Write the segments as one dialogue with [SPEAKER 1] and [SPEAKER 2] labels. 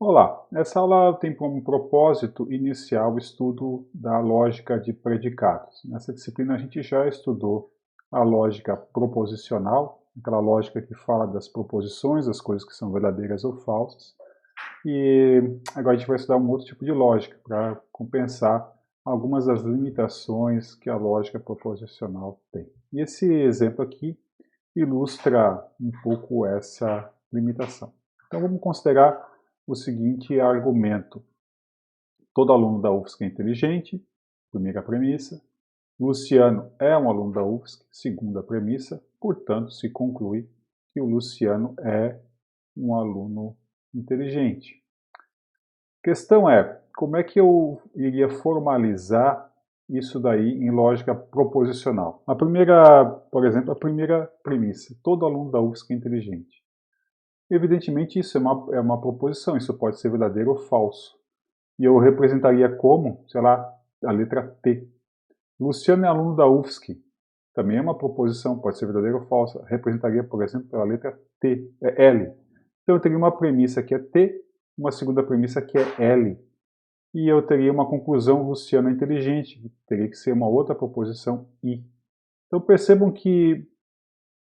[SPEAKER 1] Olá, essa aula tem como propósito iniciar o estudo da lógica de predicados. Nessa disciplina a gente já estudou a lógica proposicional, aquela lógica que fala das proposições, das coisas que são verdadeiras ou falsas. E agora a gente vai estudar um outro tipo de lógica para compensar algumas das limitações que a lógica proposicional tem. E esse exemplo aqui ilustra um pouco essa limitação. Então vamos considerar o seguinte argumento. Todo aluno da UFSC é inteligente, primeira premissa. Luciano é um aluno da UFSC, segunda premissa. Portanto, se conclui que o Luciano é um aluno inteligente. A questão é, como é que eu iria formalizar isso daí em lógica proposicional? A primeira, por exemplo, a primeira premissa, todo aluno da UFSC é inteligente. Evidentemente isso é uma proposição, isso pode ser verdadeiro ou falso. E eu representaria como, sei lá, a letra T. Luciano é aluno da UFSC, também é uma proposição, pode ser verdadeira ou falsa. Representaria, por exemplo, pela letra T, é L. Então eu teria uma premissa que é T, uma segunda premissa que é L. E eu teria uma conclusão, Luciano é inteligente, teria que ser uma outra proposição I. Então percebam que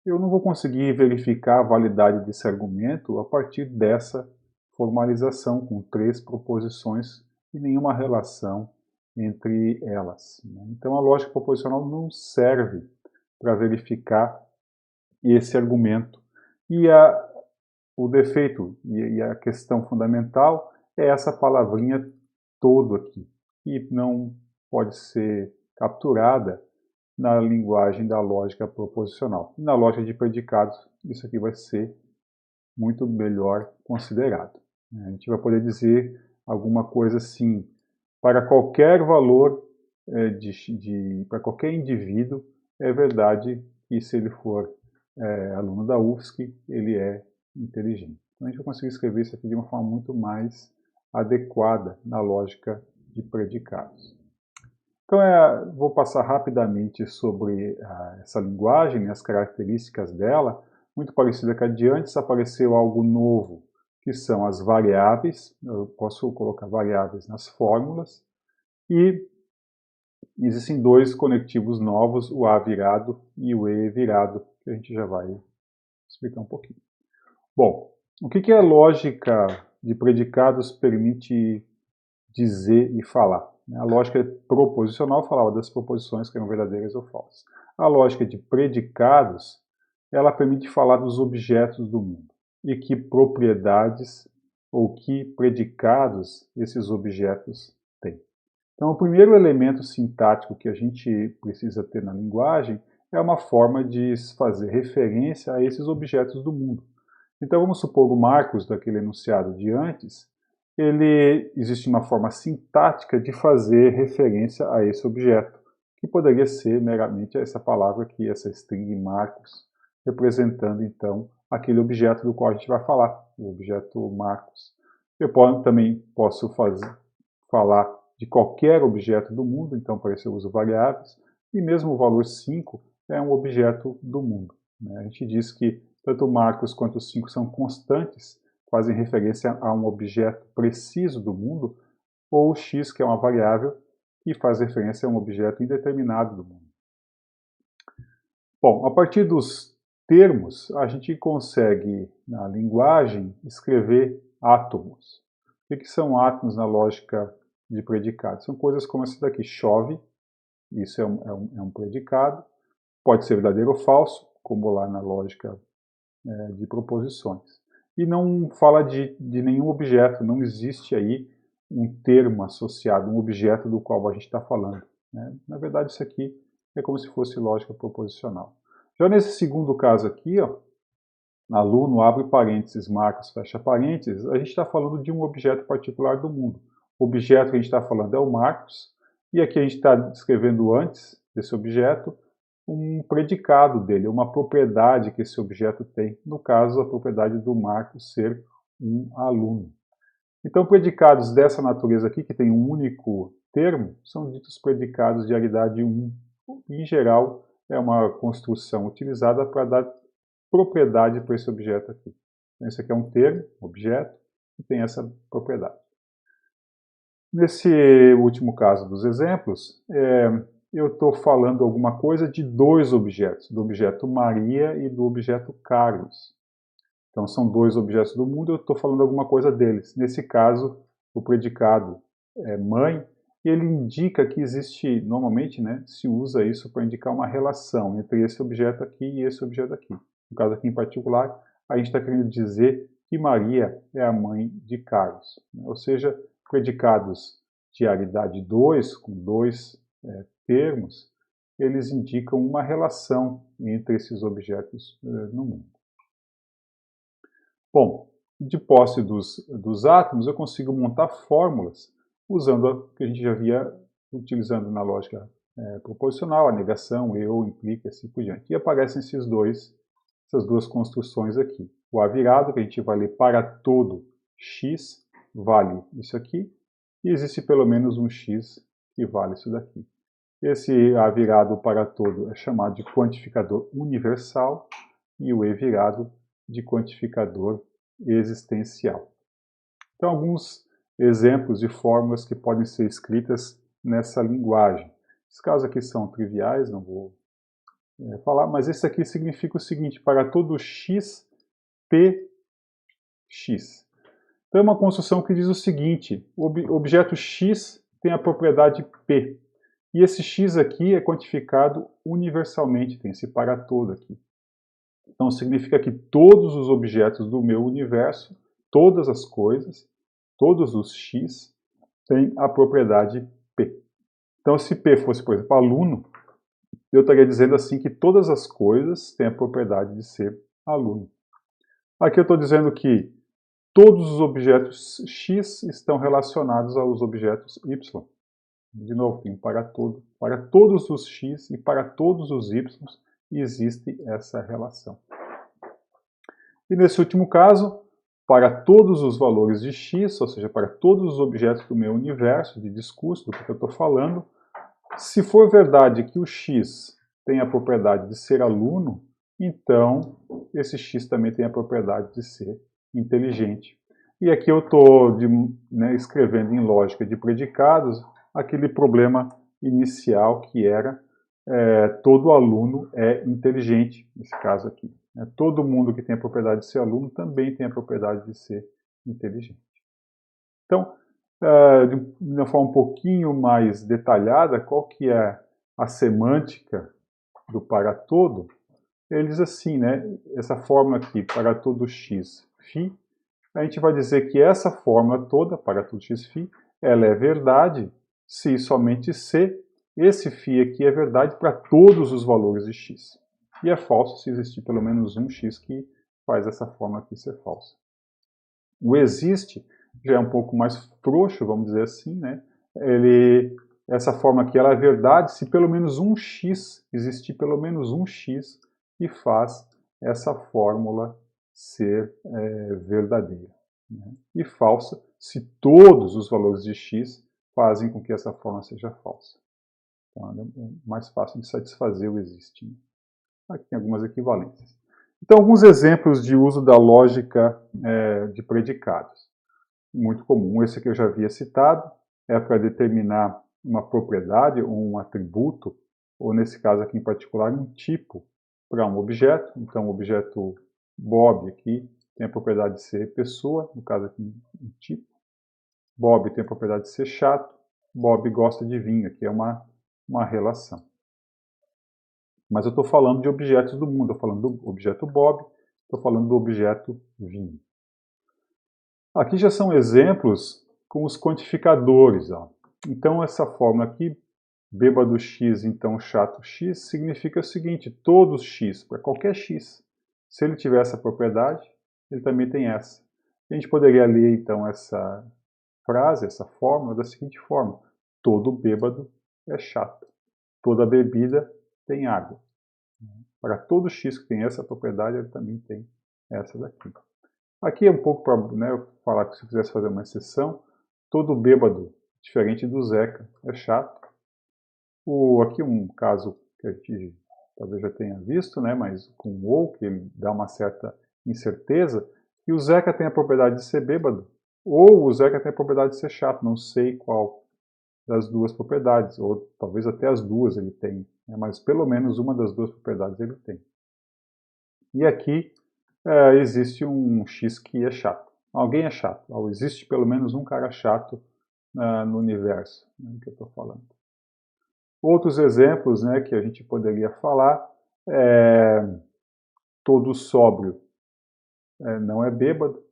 [SPEAKER 1] eu não vou conseguir verificar a validade desse argumento a partir dessa formalização com três proposições e nenhuma relação entre elas. Então a lógica proposicional não serve para verificar esse argumento. E o defeito e a questão fundamental é essa palavrinha todo aqui, que não pode ser capturada na linguagem da lógica proposicional. E na lógica de predicados, isso aqui vai ser muito melhor considerado. A gente vai poder dizer alguma coisa assim, para qualquer valor, para qualquer indivíduo, é verdade que se ele for aluno da UFSC, ele é inteligente. Então a gente vai conseguir escrever isso aqui de uma forma muito mais adequada na lógica de predicados. Então, vou passar rapidamente sobre essa linguagem, as características dela, muito parecida com a de antes, apareceu algo novo, que são as variáveis. Eu posso colocar variáveis nas fórmulas, e existem dois conectivos novos, o A virado e o E virado, que a gente já vai explicar um pouquinho. Bom, o que a lógica de predicados permite dizer e falar? A lógica proposicional falava das proposições que eram verdadeiras ou falsas. A lógica de predicados, ela permite falar dos objetos do mundo e que propriedades ou que predicados esses objetos têm. Então, o primeiro elemento sintático que a gente precisa ter na linguagem é uma forma de fazer referência a esses objetos do mundo. Então, vamos supor o Marcos, daquele enunciado de antes, existe uma forma sintática de fazer referência a esse objeto, que poderia ser meramente essa palavra aqui, essa string Marcos, representando então aquele objeto do qual a gente vai falar, o objeto Marcos. Eu também posso falar de qualquer objeto do mundo, então para isso eu uso variáveis, e mesmo o valor 5 é um objeto do mundo. A gente diz que tanto o Marcos quanto o 5 são constantes, fazem referência a um objeto preciso do mundo, ou o x, que é uma variável, que faz referência a um objeto indeterminado do mundo. Bom, a partir dos termos, a gente consegue, na linguagem, escrever átomos. O que são átomos na lógica de predicados? São coisas como essa daqui, chove, isso é um predicado, pode ser verdadeiro ou falso, como lá na lógica de proposições. E não fala de nenhum objeto, não existe aí um termo associado, um objeto do qual a gente está falando. Na verdade, isso aqui é como se fosse lógica proposicional. Já nesse segundo caso aqui, ó, aluno abre parênteses, Marcos fecha parênteses, a gente está falando de um objeto particular do mundo. O objeto que a gente está falando é o Marcos, e aqui a gente está descrevendo antes desse objeto um predicado dele, uma propriedade que esse objeto tem, no caso, a propriedade do Marcos ser um aluno. Então, predicados dessa natureza aqui, que tem um único termo, são ditos predicados de aridade 1. Em geral, é uma construção utilizada para dar propriedade para esse objeto aqui. Então, esse aqui é um termo, objeto, que tem essa propriedade. Nesse último caso dos exemplos, eu estou falando alguma coisa de dois objetos, do objeto Maria e do objeto Carlos. Então são dois objetos do mundo, eu estou falando alguma coisa deles. Nesse caso, o predicado é mãe, e ele indica que existe, normalmente, né, se usa isso para indicar uma relação entre esse objeto aqui e esse objeto aqui. No caso aqui em particular, a gente está querendo dizer que Maria é a mãe de Carlos. Ou seja, predicados de aridade 2, com dois termos, eles indicam uma relação entre esses objetos no mundo. Bom, de posse dos átomos, eu consigo montar fórmulas usando o que a gente já via utilizando na lógica proposicional, a negação, eu, implica, assim por diante. E aparecem essas duas construções aqui. O A virado, que a gente vai ler para todo x, vale isso aqui, e existe pelo menos um x que vale isso daqui. Esse A virado para todo é chamado de quantificador universal, e o E virado de quantificador existencial. Então, alguns exemplos de fórmulas que podem ser escritas nessa linguagem. Esses casos aqui são triviais, não vou falar, mas esse aqui significa o seguinte: para todo x, px. Então, é uma construção que diz o seguinte: o objeto x tem a propriedade p, e esse x aqui é quantificado universalmente, tem esse para todo aqui. Então, significa que todos os objetos do meu universo, todas as coisas, todos os x, têm a propriedade P. Então, se P fosse, por exemplo, aluno, eu estaria dizendo assim que todas as coisas têm a propriedade de ser aluno. Aqui eu estou dizendo que todos os objetos x estão relacionados aos objetos y. De novo, tem para todos os x e para todos os y, existe essa relação. E nesse último caso, para todos os valores de x, ou seja, para todos os objetos do meu universo de discurso, do que eu estou falando, se for verdade que o x tem a propriedade de ser aluno, então esse x também tem a propriedade de ser inteligente. E aqui eu estou escrevendo em lógica de predicados aquele problema inicial que era todo aluno é inteligente, nesse caso aqui. Todo mundo que tem a propriedade de ser aluno também tem a propriedade de ser inteligente. Então, de uma forma um pouquinho mais detalhada, qual que é a semântica do para todo? Ele diz assim, né, essa fórmula aqui, para todo x, φ, a gente vai dizer que essa fórmula toda, para todo x, φ, ela é verdade se somente se esse φ aqui é verdade para todos os valores de x. E é falso se existir pelo menos um x que faz essa fórmula aqui ser falsa. O existe já é um pouco mais frouxo, vamos dizer assim, né? Essa fórmula aqui ela é verdade se pelo menos um x, existir pelo menos um x que faz essa fórmula ser verdadeira. Né? E falsa se todos os valores de x fazem com que essa fórmula seja falsa. Então, é mais fácil de satisfazer o existe. Né? Aqui tem algumas equivalências. Então, alguns exemplos de uso da lógica de predicados. Muito comum, esse que eu já havia citado, é para determinar uma propriedade ou um atributo, ou nesse caso aqui em particular, um tipo para um objeto. Então, o objeto Bob aqui tem a propriedade de ser pessoa, no caso aqui um tipo. Bob tem a propriedade de ser chato. Bob gosta de vinho, aqui é uma relação. Mas eu estou falando de objetos do mundo, estou falando do objeto Bob, estou falando do objeto vinho. Aqui já são exemplos com os quantificadores. Ó. Então essa fórmula aqui, bêbado x, então chato x, significa o seguinte, todos x, para qualquer x, se ele tiver essa propriedade, ele também tem essa. A gente poderia ler então essa frase, essa fórmula, da seguinte forma: todo bêbado é chato, toda bebida tem água. Para todo x que tem essa propriedade, ele também tem essa daqui. Aqui é um pouco para falar que se eu quisesse fazer uma exceção, todo bêbado, diferente do Zeca, é chato. Aqui um caso que a gente talvez já tenha visto, né, mas com o ou, que ele dá uma certa incerteza, e o Zeca tem a propriedade de ser bêbado, Ou o Zeca tem a propriedade de ser chato, não sei qual das duas propriedades, ou talvez até as duas ele tem, né? Mas pelo menos uma das duas propriedades ele tem. E aqui existe um X que é chato. Alguém é chato, ou existe pelo menos um cara chato no universo, né, que eu estou falando. Outros exemplos, né, que a gente poderia falar todo sóbrio não é bêbado,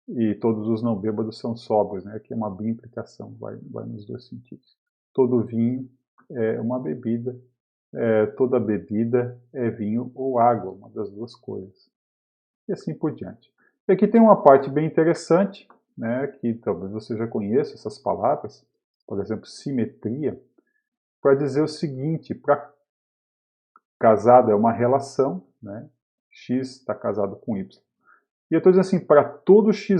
[SPEAKER 1] e todos os não bêbados são sóbrios, né? Aqui é uma bimplicação, vai nos dois sentidos. Todo vinho é uma bebida, toda bebida é vinho ou água, uma das duas coisas. E assim por diante. E aqui tem uma parte bem interessante, né, que talvez você já conheça essas palavras, por exemplo, simetria, para dizer o seguinte, para casado é uma relação, né? X está casado com Y. E eu estou dizendo assim, para todo xy,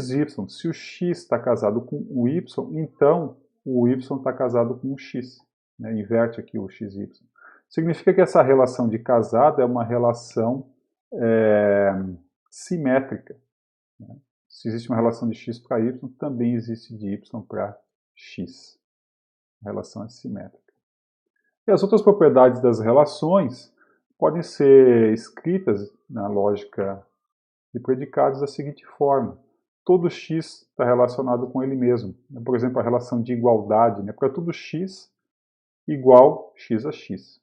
[SPEAKER 1] se o x está casado com o y, então o y está casado com o x. Né? Inverte aqui o xy. Significa que essa relação de casado é uma relação simétrica. Né? Se existe uma relação de x para y, também existe de y para x. A relação é simétrica. E as outras propriedades das relações podem ser escritas na lógica de predicados da seguinte forma: todo x está relacionado com ele mesmo. Por exemplo, a relação de igualdade, né? Para todo x igual x a x.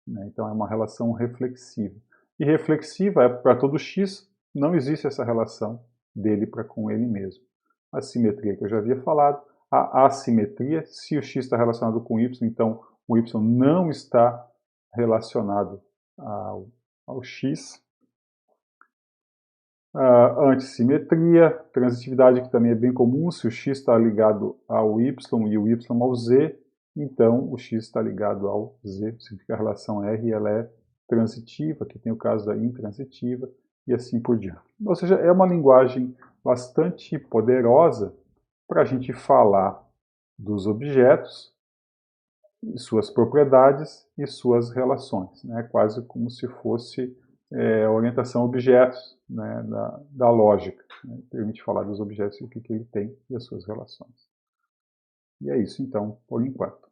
[SPEAKER 1] Né? Então é uma relação reflexiva. E reflexiva é para todo x, não existe essa relação dele para com ele mesmo. A simetria que eu já havia falado, a assimetria, se o x está relacionado com y, então o y não está relacionado ao x. Antissimetria, transitividade, que também é bem comum, se o x está ligado ao y e o y ao z, então o x está ligado ao z, significa a relação R ela é transitiva, que tem o caso da intransitiva, e assim por diante. Ou seja, é uma linguagem bastante poderosa para a gente falar dos objetos, suas propriedades e suas relações, né? Quase como se fosse orientação a objetos, né, da lógica. Né? Permite falar dos objetos e o que ele tem e as suas relações. E é isso, então, por enquanto.